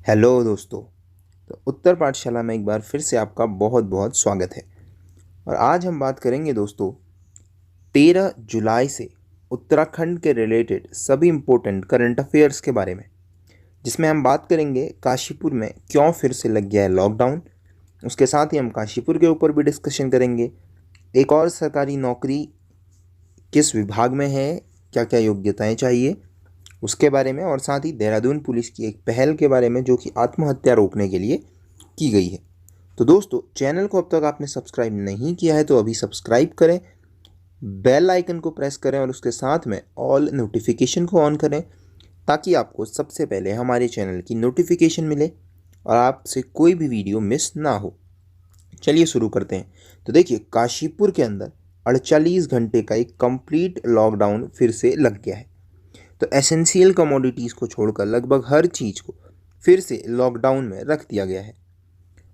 Hello दोस्तों। तो उत्तर पाठशाला में एक बार फिर से आपका बहुत बहुत स्वागत है। और आज हम बात करेंगे दोस्तों 13 जुलाई से उत्तराखंड के रिलेटेड सभी इम्पोर्टेंट करंट अफेयर्स के बारे में, जिसमें हम बात करेंगे काशीपुर में क्यों फिर से लग गया है लॉकडाउन। उसके साथ ही हम काशीपुर के ऊपर भी डिस्कशन करेंगे। एक और सरकारी नौकरी किस विभाग में है, क्या क्या योग्यताएं चाहिए उसके बारे में, और साथ ही देहरादून पुलिस की एक पहल के बारे में जो कि आत्महत्या रोकने के लिए की गई है। तो दोस्तों, चैनल को अब तक आपने सब्सक्राइब नहीं किया है तो अभी सब्सक्राइब करें, बेल आइकन को प्रेस करें और उसके साथ में ऑल नोटिफिकेशन को ऑन करें, ताकि आपको सबसे पहले हमारे चैनल की नोटिफिकेशन मिले और आपसे कोई भी वीडियो मिस ना हो। चलिए शुरू करते हैं। तो देखिए, काशीपुर के अंदर 48 घंटे का एक कंप्लीट लॉकडाउन फिर से लग गया है। तो एसेंशियल कमोडिटीज़ को छोड़कर लगभग हर चीज़ को फिर से लॉकडाउन में रख दिया गया है।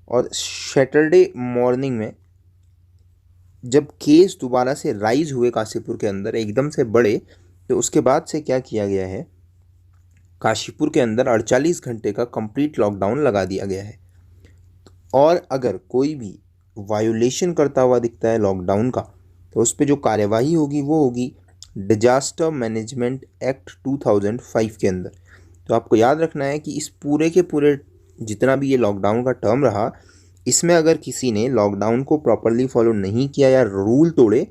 और सैटरडे मॉर्निंग में जब केस दोबारा से राइज हुए काशीपुर के अंदर एकदम से बढ़े, तो उसके बाद से क्या किया गया है, काशीपुर के अंदर 48 घंटे का कंप्लीट लॉकडाउन लगा दिया गया है। और अगर कोई भी वायोलेशन करता हुआ दिखता है लॉकडाउन का, तो उस पर जो कार्यवाही होगी वो होगी डिजास्टर मैनेजमेंट एक्ट 2005 के अंदर। तो आपको याद रखना है कि इस पूरे के पूरे जितना भी ये लॉकडाउन का टर्म रहा, इसमें अगर किसी ने लॉकडाउन को प्रॉपरली फॉलो नहीं किया या रूल तोड़े,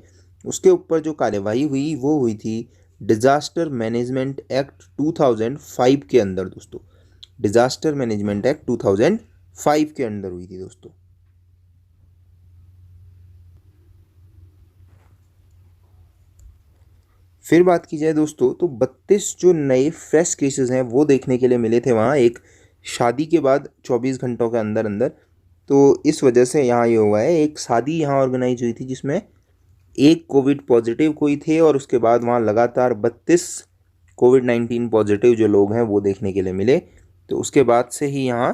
उसके ऊपर जो कार्यवाही हुई वो हुई थी डिजास्टर मैनेजमेंट एक्ट 2005 के अंदर दोस्तों। डिजास्टर मैनेजमेंट एक्ट 2005 के अंदर हुई थी दोस्तों। फिर बात की जाए दोस्तों, तो 32 जो नए फ्रेश केसेस हैं वो देखने के लिए मिले थे वहाँ एक शादी के बाद 24 घंटों के अंदर अंदर। तो इस वजह से यहाँ ये हुआ है, एक शादी यहाँ ऑर्गेनाइज हुई थी जिसमें एक कोविड पॉजिटिव कोई थे, और उसके बाद वहाँ लगातार 32 कोविड-19 पॉजिटिव जो लोग हैं वो देखने के लिए मिले। तो उसके बाद से ही यहाँ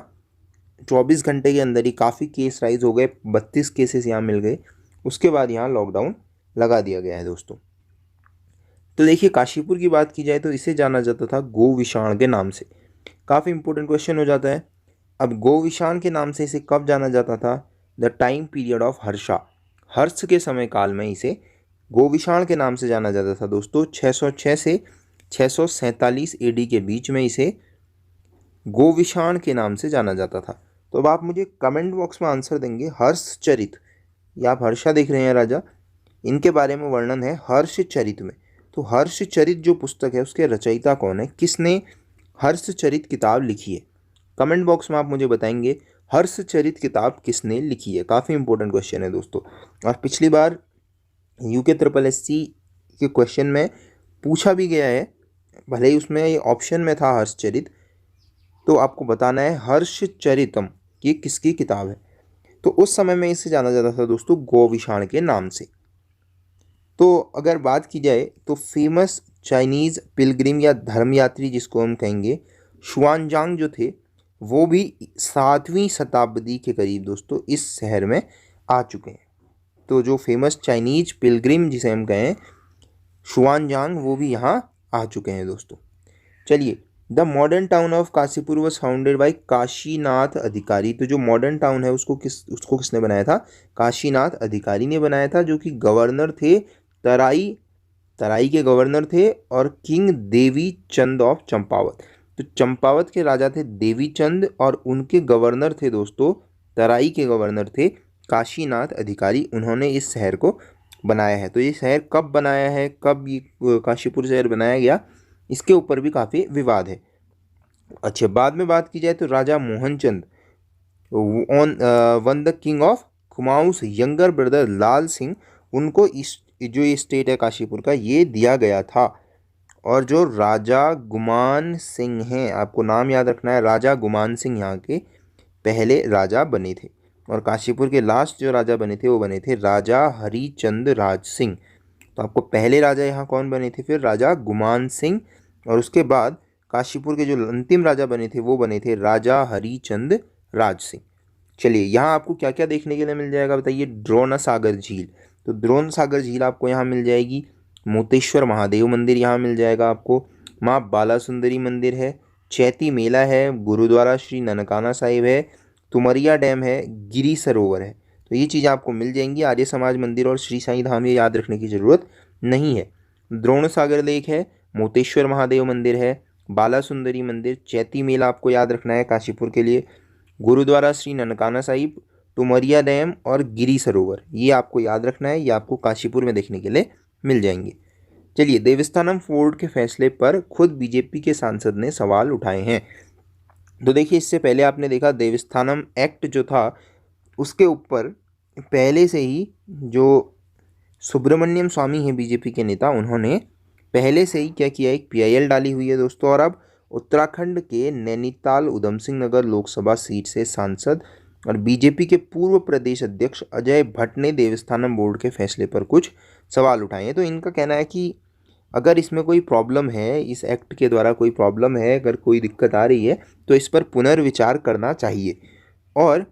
24 घंटे के अंदर ही काफ़ी केस राइज हो गए, 32 केसेस यहाँ मिल गए। उसके बाद यहाँ लॉकडाउन लगा दिया गया है दोस्तों। तो देखिए, काशीपुर की बात की जाए तो इसे जाना जाता था गोविशाण के नाम से। काफ़ी इंपॉर्टेंट क्वेश्चन हो जाता है। अब गोविशाण के नाम से इसे कब जाना जाता था? The time period of Harsha, Harsh के समय काल में इसे गोविशाण के नाम से जाना जाता था दोस्तों। 606 से 647 एडी के बीच में इसे गोविशाण के नाम से जाना जाता था। तो अब आप मुझे कमेंट बॉक्स में आंसर देंगे हर्षचरित, या आप हर्षा देख रहे हैं राजा, इनके बारे में वर्णन है हर्षचरित में। तो हर्षचरित जो पुस्तक है उसके रचयिता कौन है, किसने हर्षचरित किताब लिखी है? कमेंट बॉक्स में आप मुझे बताएंगे हर्षचरित किताब किसने लिखी है। काफ़ी इंपॉर्टेंट क्वेश्चन है दोस्तों। और पिछली बार यूके ट्रिपल एससी के क्वेश्चन में पूछा भी गया है, भले ही उसमें ये ऑप्शन में था हर्षचरित, तो आपको बताना है हर्षचरितम ये किसकी किताब है। तो उस समय में इसे जाना जाता था दोस्तों गोविशाण के नाम से। तो अगर बात की जाए तो फेमस चाइनीज़ पिलग्रिम या धर्मयात्री जिसको हम कहेंगे शुआनजांग जो थे, वो भी 7वीं शताब्दी के करीब दोस्तों इस शहर में आ चुके हैं। तो जो फेमस चाइनीज पिलग्रिम जिसे हम कहें शुआनजांग, वो भी यहाँ आ चुके हैं दोस्तों। चलिए, the modern town of Kashipur was founded by Kashinath अधिकारी। तो जो मॉडर्न टाउन है उसको किसने बनाया था? काशीनाथ अधिकारी ने बनाया था, जो कि गवर्नर थे तराई तराई के गवर्नर थे, और king Devi Chand of Champawat. तो चंपावत के राजा थे देवी चंद और उनके गवर्नर थे दोस्तों, तराई के गवर्नर थे काशीनाथ अधिकारी। उन्होंने इस शहर को बनाया है। तो ये शहर कब बनाया है, कब ये काशीपुर शहर बनाया गया, इसके ऊपर भी काफ़ी विवाद है। अच्छा, बाद में बात की जाए तो Raja Mohanchand on one the king of Kumaons younger brother Lal Singh, उनको इस जो ये स्टेट है काशीपुर का ये दिया गया था। और जो राजा गुमान सिंह हैं, आपको नाम याद रखना है, राजा गुमान सिंह यहाँ के पहले राजा बने थे। और काशीपुर के लास्ट जो राजा बने थे वो बने थे राजा हरिचंद राज सिंह। तो आपको पहले राजा यहाँ कौन बने थे? फिर राजा गुमान सिंह। और उसके बाद काशीपुर के जो अंतिम राजा बने थे वो बने थे राजा हरिचंद राज सिंह। चलिए, यहाँ आपको क्या क्या देखने के लिए मिल जाएगा बताइए। द्रोण सागर झील, तो द्रोण सागर झील आपको यहाँ मिल जाएगी। मोतेश्वर महादेव मंदिर यहाँ मिल जाएगा आपको। माँ बाला सुंदरी मंदिर है। चैती मेला है, गुरुद्वारा श्री ननकाना साहिब है, तुमरिया डैम है, गिरी सरोवर है। तो ये चीज़ें आपको मिल जाएंगी। आर्य समाज मंदिर और श्री साईं धाम ये याद रखने की ज़रूरत नहीं है। द्रोण सागर लेक है, मोतेश्वर महादेव मंदिर है, बाला सुंदरी मंदिर, चैती मेला आपको याद रखना है काशीपुर के लिए, गुरुद्वारा श्री ननकाना साहिब, तुमरिया डैम और गिरी सरोवर ये आपको याद रखना है। ये आपको काशीपुर में देखने के लिए मिल जाएंगे। चलिए, देवस्थानम बोर्ड के फैसले पर खुद बीजेपी के सांसद ने सवाल उठाए हैं। तो देखिए, इससे पहले आपने देखा देवस्थानम एक्ट जो था उसके ऊपर पहले से ही जो सुब्रमण्यम स्वामी हैं बीजेपी के नेता, उन्होंने पहले से ही क्या किया, एक पीआईएल डाली हुई है दोस्तों। और अब उत्तराखंड के नैनीताल उधम सिंह नगर लोकसभा सीट से सांसद और बीजेपी के पूर्व प्रदेश अध्यक्ष अजय भट्ट ने देवस्थानम बोर्ड के फैसले पर कुछ सवाल उठाए हैं। तो इनका कहना है कि अगर इसमें कोई प्रॉब्लम है, इस एक्ट के द्वारा कोई प्रॉब्लम है, अगर कोई दिक्कत आ रही है तो इस पर पुनर्विचार करना चाहिए और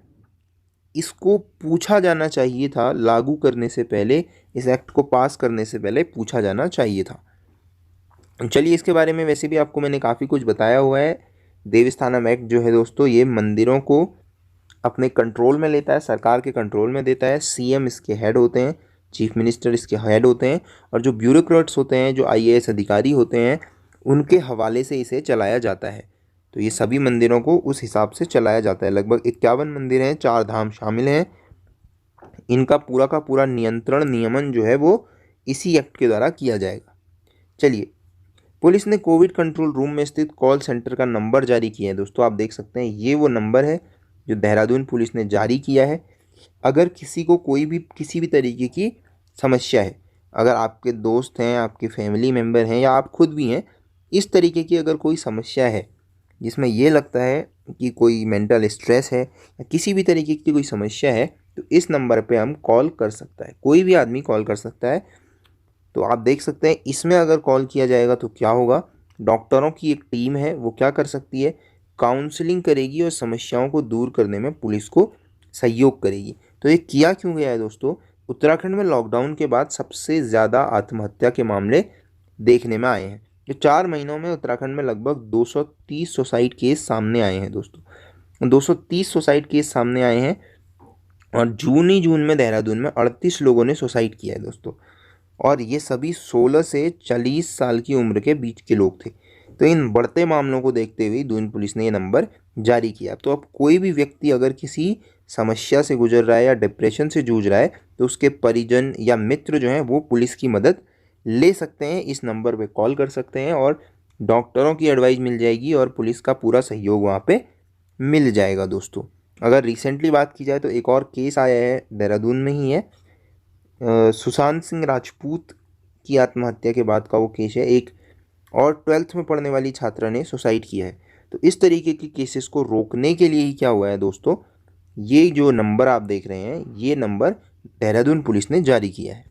इसको पूछा जाना चाहिए था। लागू करने से पहले, इस एक्ट को पास करने से पहले पूछा जाना चाहिए था। चलिए, इसके बारे में वैसे भी आपको मैंने काफ़ी कुछ बताया हुआ है। देवस्थानम एक्ट जो है दोस्तों, ये मंदिरों को अपने कंट्रोल में लेता है, सरकार के कंट्रोल में देता है। सीएम इसके हेड होते हैं, चीफ मिनिस्टर इसके हेड होते हैं और जो ब्यूरोक्रेट्स होते हैं, जो आईएएस अधिकारी होते हैं, उनके हवाले से इसे चलाया जाता है। तो ये सभी मंदिरों को उस हिसाब से चलाया जाता है। लगभग 51 मंदिर हैं, 4 धाम शामिल हैं। इनका पूरा का पूरा नियंत्रण, नियमन जो है वो इसी एक्ट के द्वारा किया जाएगा। चलिए, पुलिस ने कोविड कंट्रोल रूम में स्थित कॉल सेंटर का नंबर जारी किया है दोस्तों। आप देख सकते हैं, ये वो नंबर है जो देहरादून पुलिस ने जारी किया है। अगर किसी को कोई भी किसी भी तरीके की समस्या है, अगर आपके दोस्त हैं, आपके फैमिली मेम्बर हैं या आप खुद भी हैं, इस तरीके की अगर कोई समस्या है जिसमें ये लगता है कि कोई मेंटल स्ट्रेस है या किसी भी तरीके की कोई समस्या है, तो इस नंबर पे हम कॉल कर सकता है, कोई भी आदमी कॉल कर सकता है। तो आप देख सकते हैं, इसमें अगर कॉल किया जाएगा तो क्या होगा, डॉक्टरों की एक टीम है, वो क्या कर सकती है, काउंसलिंग करेगी और समस्याओं को दूर करने में पुलिस को सहयोग करेगी। तो ये किया क्यों गया है दोस्तों, उत्तराखंड में लॉकडाउन के बाद सबसे ज़्यादा आत्महत्या के मामले देखने में आए हैं। जो 4 महीनों में उत्तराखंड में लगभग 230 सुसाइड केस सामने आए हैं दोस्तों, 230 सुसाइड केस सामने आए हैं। और जून में देहरादून में 38 लोगों ने सुसाइड किया है दोस्तों, और ये सभी 16 से 40 साल की उम्र के बीच के लोग थे। तो इन बढ़ते मामलों को देखते हुए दून पुलिस ने ये नंबर जारी किया। तो अब कोई भी व्यक्ति अगर किसी समस्या से गुजर रहा है या डिप्रेशन से जूझ रहा है, तो उसके परिजन या मित्र जो हैं वो पुलिस की मदद ले सकते हैं, इस नंबर पे कॉल कर सकते हैं और डॉक्टरों की एडवाइस मिल जाएगी और पुलिस का पूरा सहयोग वहाँ पे मिल जाएगा दोस्तों। अगर रिसेंटली बात की जाए तो एक और केस आया है, देहरादून में ही है, सुशांत सिंह राजपूत की आत्महत्या के बाद का वो केस है। एक और 12th में पढ़ने वाली छात्रा ने सुसाइड किया है। तो इस तरीके के केसेस को रोकने के लिए ही क्या हुआ है दोस्तों, ये जो नंबर आप देख रहे हैं, ये नंबर देहरादून पुलिस ने जारी किया है।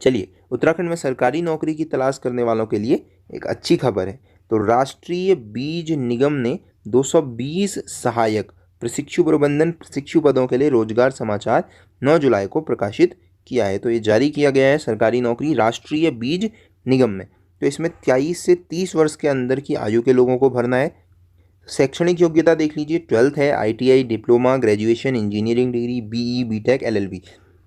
चलिए, उत्तराखंड में सरकारी नौकरी की तलाश करने वालों के लिए एक अच्छी खबर है। तो राष्ट्रीय बीज निगम ने 220 सहायक प्रशिक्षु प्रबंधन प्रशिक्षु पदों के लिए रोजगार समाचार 9 जुलाई को प्रकाशित किया है। तो ये जारी किया गया है, सरकारी नौकरी राष्ट्रीय बीज निगम में। तो इसमें 23 से 30 वर्ष के अंदर की आयु के लोगों को भरना है। शैक्षणिक योग्यता देख लीजिए, 12th है, ITI, diploma, graduation, engineering degree, BE, BTech, LLB,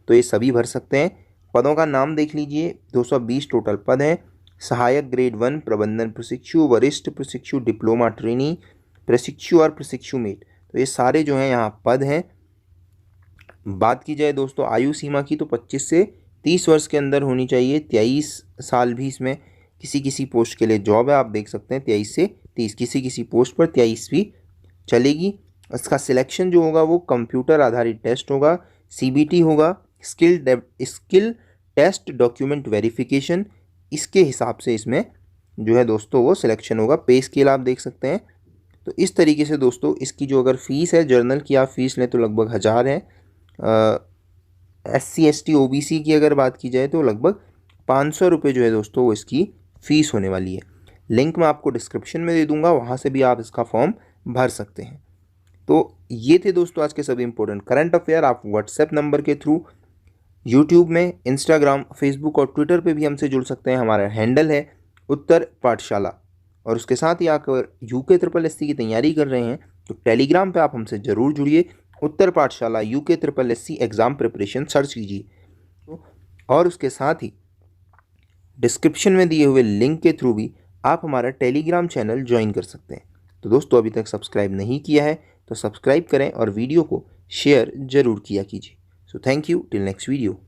तो ये सभी भर सकते हैं। पदों का नाम देख लीजिए, 220 टोटल पद हैं। सहायक ग्रेड 1, प्रबंधन प्रशिक्षु, वरिष्ठ प्रशिक्षु, डिप्लोमा ट्रेनी, प्रशिक्षु और प्रशिक्षु मेट, तो ये सारे जो हैं यहाँ पद हैं। बात की जाए दोस्तों आयु सीमा की, तो 25 से 30 वर्ष के अंदर होनी चाहिए। 23 साल भी इसमें किसी किसी पोस्ट के लिए जॉब है, आप देख सकते हैं 23 से 30, किसी किसी पोस्ट पर 23 भी चलेगी। इसका सिलेक्शन जो होगा वो कंप्यूटर आधारित टेस्ट होगा, सीबीटी होगा, स्किल टेस्ट, डॉक्यूमेंट वेरिफिकेशन, इसके हिसाब से इसमें जो है दोस्तों वो सिलेक्शन होगा। पे स्केल आप देख सकते हैं। तो इस तरीके से दोस्तों इसकी जो अगर फ़ीस है, जर्नल की आप फ़ीस लें तो लगभग 1000 है। SC ST OBC की अगर बात की जाए तो लगभग 500 रुपये जो है दोस्तों वो इसकी फ़ीस होने वाली है। लिंक मैं आपको डिस्क्रिप्शन में दे दूंगा, वहाँ से भी आप इसका फॉर्म भर सकते हैं। तो ये थे दोस्तों आज के सभी इंपॉर्टेंट करंट अफेयर। आप व्हाट्सएप नंबर के थ्रू, यूट्यूब में, इंस्टाग्राम, फेसबुक और ट्विटर पे भी हमसे जुड़ सकते हैं। हमारा हैंडल है उत्तर पाठशाला और उसके साथ ही अगर यूके ट्रिपल एससी की तैयारी कर रहे हैं तो टेलीग्राम पे आप हमसे ज़रूर जुड़िए। उत्तर पाठशाला UK triple SC exam preparation search कीजिए। और उसके साथ ही डिस्क्रिप्शन में दिए हुए लिंक के थ्रू भी आप हमारा टेलीग्राम चैनल ज्वाइन कर सकते हैं। तो दोस्तों, अभी तक सब्सक्राइब नहीं किया है तो सब्सक्राइब करें और वीडियो को शेयर ज़रूर किया कीजिए। So thank you, till next video.